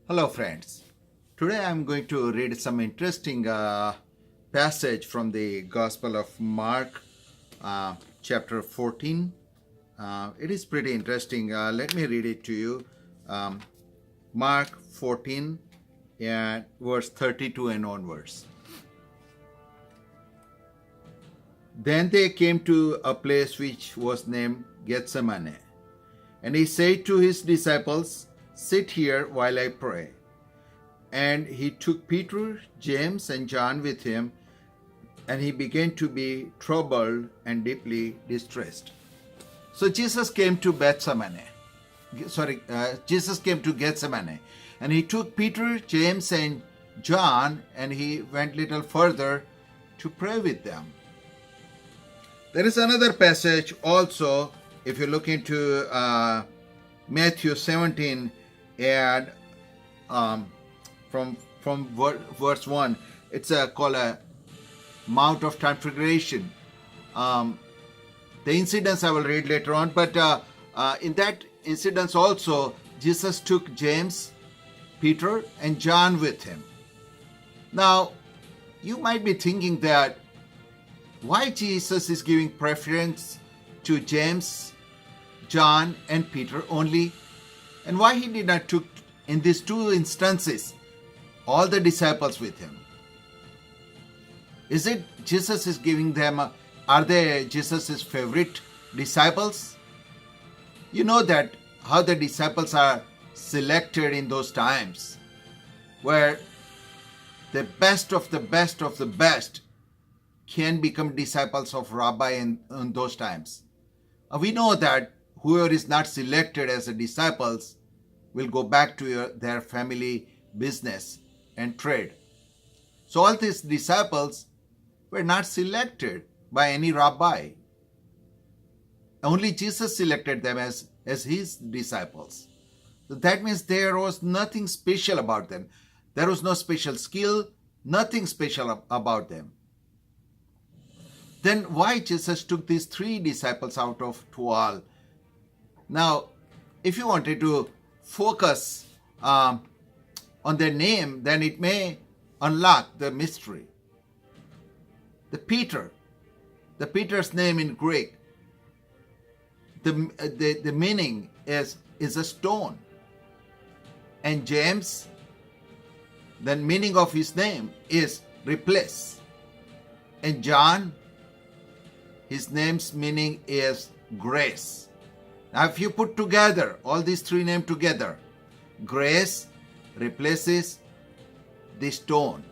Hello, friends. Today I'm going to read some interesting passage from the Gospel of Mark, chapter 14. It is pretty interesting. Let me read it to you. Um, Mark 14 and verse 32 and onwards. Then they came to a place which was named Gethsemane. And he said to his disciples, "Sit here while I pray." And he took Peter, James, and John with him, and he began to be troubled and deeply distressed. So Jesus came to Jesus came to Gethsemane, and he took Peter, James, and John, and he went little further to pray with them. There is another passage also, if you look into Matthew 17 and from verse 1, it's called a Mount of Transfiguration. The incidents I will read later on, but in that incidents also, Jesus took James, Peter, and John with him. Now, you might be thinking that why Jesus is giving preference to James, John, and Peter only, and why he did not took in these two instances all the disciples with him. Is it Jesus is giving them, are they Jesus' favorite disciples? You know that how the disciples are selected in those times, where the best of the best of the best can become disciples of Rabbi in those times. We know that whoever is not selected as a disciples will go back to their family business and trade. So all these disciples were not selected by any rabbi. Only Jesus selected them as his disciples. So that means there was nothing special about them. There was no special skill, nothing special about them. Then why Jesus took these three disciples out of 12? Now, if you wanted to focus on their name, then it may unlock the mystery. The Peter's name in Greek, the meaning is a stone. And James, the meaning of his name is replace. And John, his name's meaning is grace. Now if you put together all these three names together, grace replaces the stone.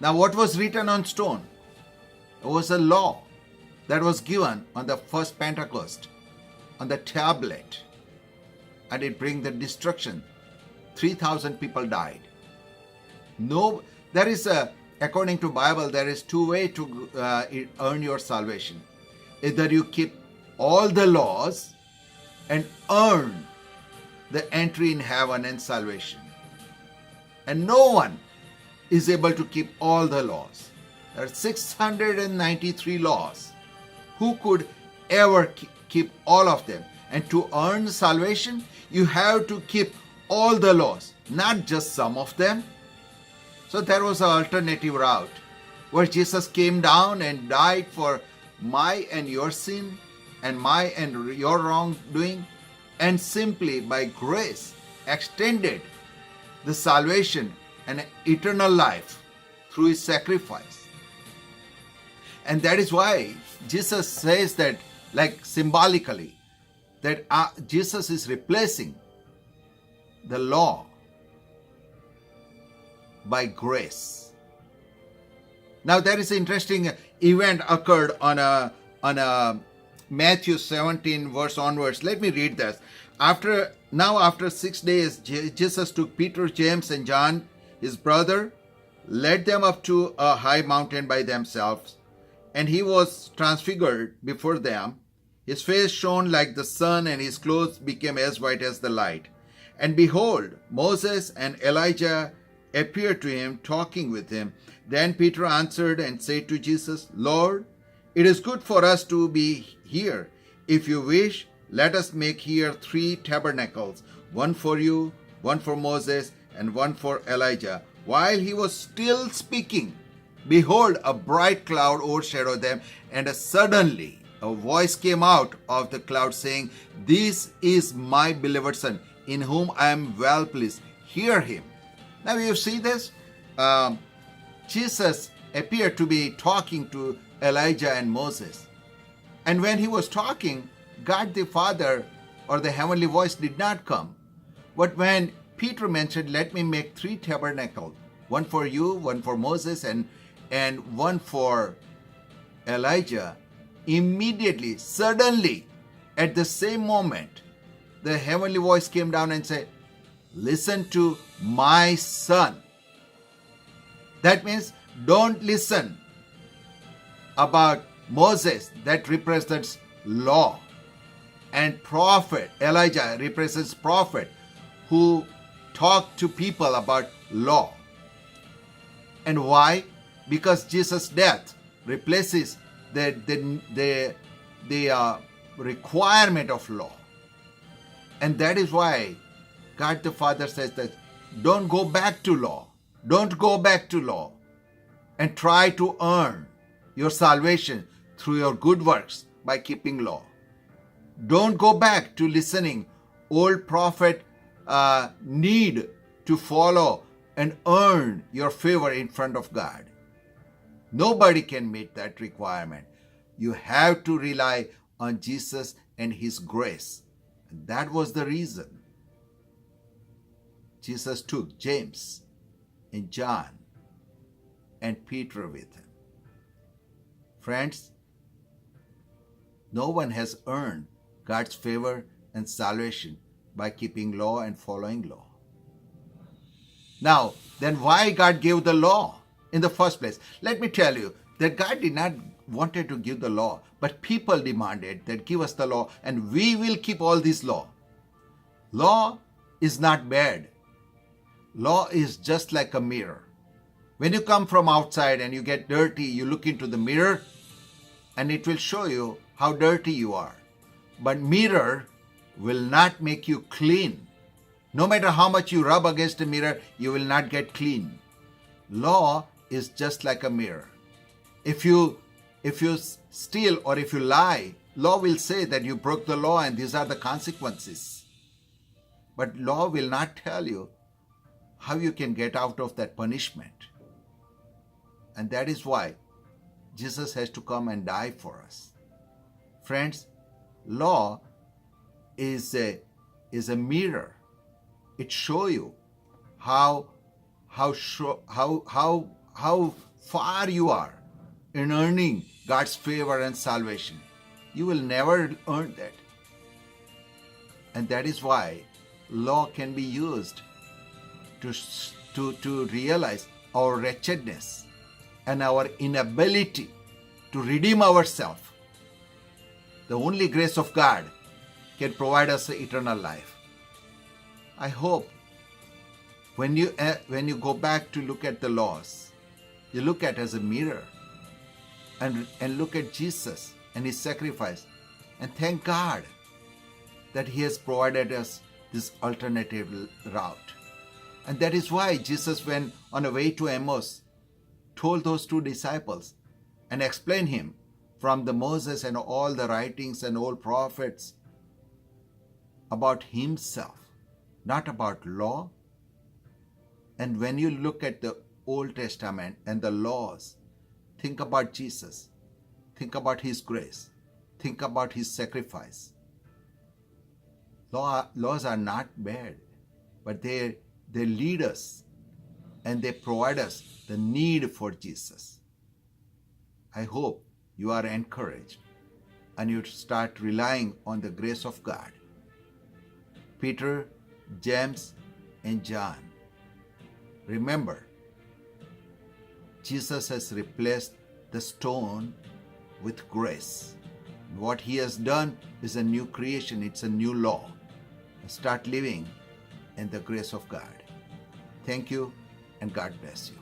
Now what was written on stone? It was a law that was given on the first Pentecost, on the tablet, and it bring the destruction. 3,000 people died. No, there is according to Bible, there is two ways to earn your salvation. Either you keep all the laws and earn the entry in heaven and salvation. And no one is able to keep all the laws. There are 693 laws. Who could ever keep all of them? And to earn salvation, you have to keep all the laws, not just some of them. So there was an alternative route where Jesus came down and died for my and your sin and my and your wrongdoing, and simply by grace extended the salvation and eternal life through his sacrifice. And that is why Jesus says that, like symbolically, that Jesus is replacing the law by grace. Now there is an interesting event occurred on Matthew 17 verse onwards. Let me read this. After 6 days, Jesus took Peter, James, and John, his brother, led them up to a high mountain by themselves, and he was transfigured before them. His face shone like the sun, and his clothes became as white as the light. And behold, Moses and Elijah appeared to him, talking with him. Then Peter answered and said to Jesus, "Lord, it is good for us to be here. If you wish, let us make here 3 tabernacles, one for you, one for Moses, and one for Elijah. While he was still speaking, behold, a bright cloud overshadowed them, and suddenly a voice came out of the cloud saying, "This is my beloved Son, in whom I am well pleased. Hear him." Now you see this? Jesus appeared to be talking to Elijah and Moses. And when he was talking, God the Father or the heavenly voice did not come. But when Peter mentioned, "Let me make 3 tabernacles, one for you, one for Moses, and one for Elijah," immediately, suddenly, at the same moment, the heavenly voice came down and said, "Listen to my Son." That means don't listen about Moses, that represents law, and prophet, Elijah represents prophet who talk to people about law. And why? Because Jesus' death replaces the requirement of law. And that is why God the Father says that don't go back to law. Don't go back to law and try to earn your salvation through your good works by keeping law. Don't go back to listening old prophet need to follow and earn your favor in front of God. Nobody can meet that requirement. You have to rely on Jesus and his grace. And that was the reason Jesus took James and John and Peter with him. Friends, no one has earned God's favor and salvation by keeping law and following law. Now, then why God gave the law in the first place? Let me tell you that God did not wanted to give the law, but people demanded that give us the law and we will keep all this law. Law is not bad. Law is just like a mirror. When you come from outside and you get dirty, you look into the mirror and it will show you how dirty you are. But mirror will not make you clean. No matter how much you rub against a mirror, you will not get clean. Law is just like a mirror. If you steal or if you lie, law will say that you broke the law and these are the consequences. But law will not tell you how you can get out of that punishment. And that is why Jesus has to come and die for us. Friends, law is a mirror. It shows you how far you are in earning God's favor and salvation. You will never earn that. And that is why law can be used to realize our wretchedness and our inability to redeem ourselves. The only grace of God can provide us eternal life. I hope when you go back to look at the laws, you look at it as a mirror and look at Jesus and his sacrifice and thank God that he has provided us this alternative route. And that is why Jesus, when on the way to Emmaus, told those 2 disciples and explained him from the Moses and all the writings and old prophets about himself, not about law. And when you look at the Old Testament and the laws, think about Jesus, think about his grace, think about his sacrifice. Laws are not bad, but they lead us and they provide us the need for Jesus. I hope you are encouraged and you start relying on the grace of God. Peter, James, and John. Remember, Jesus has replaced the stone with grace. What he has done is a new creation, it's a new law. Start living in the grace of God. Thank you and God bless you.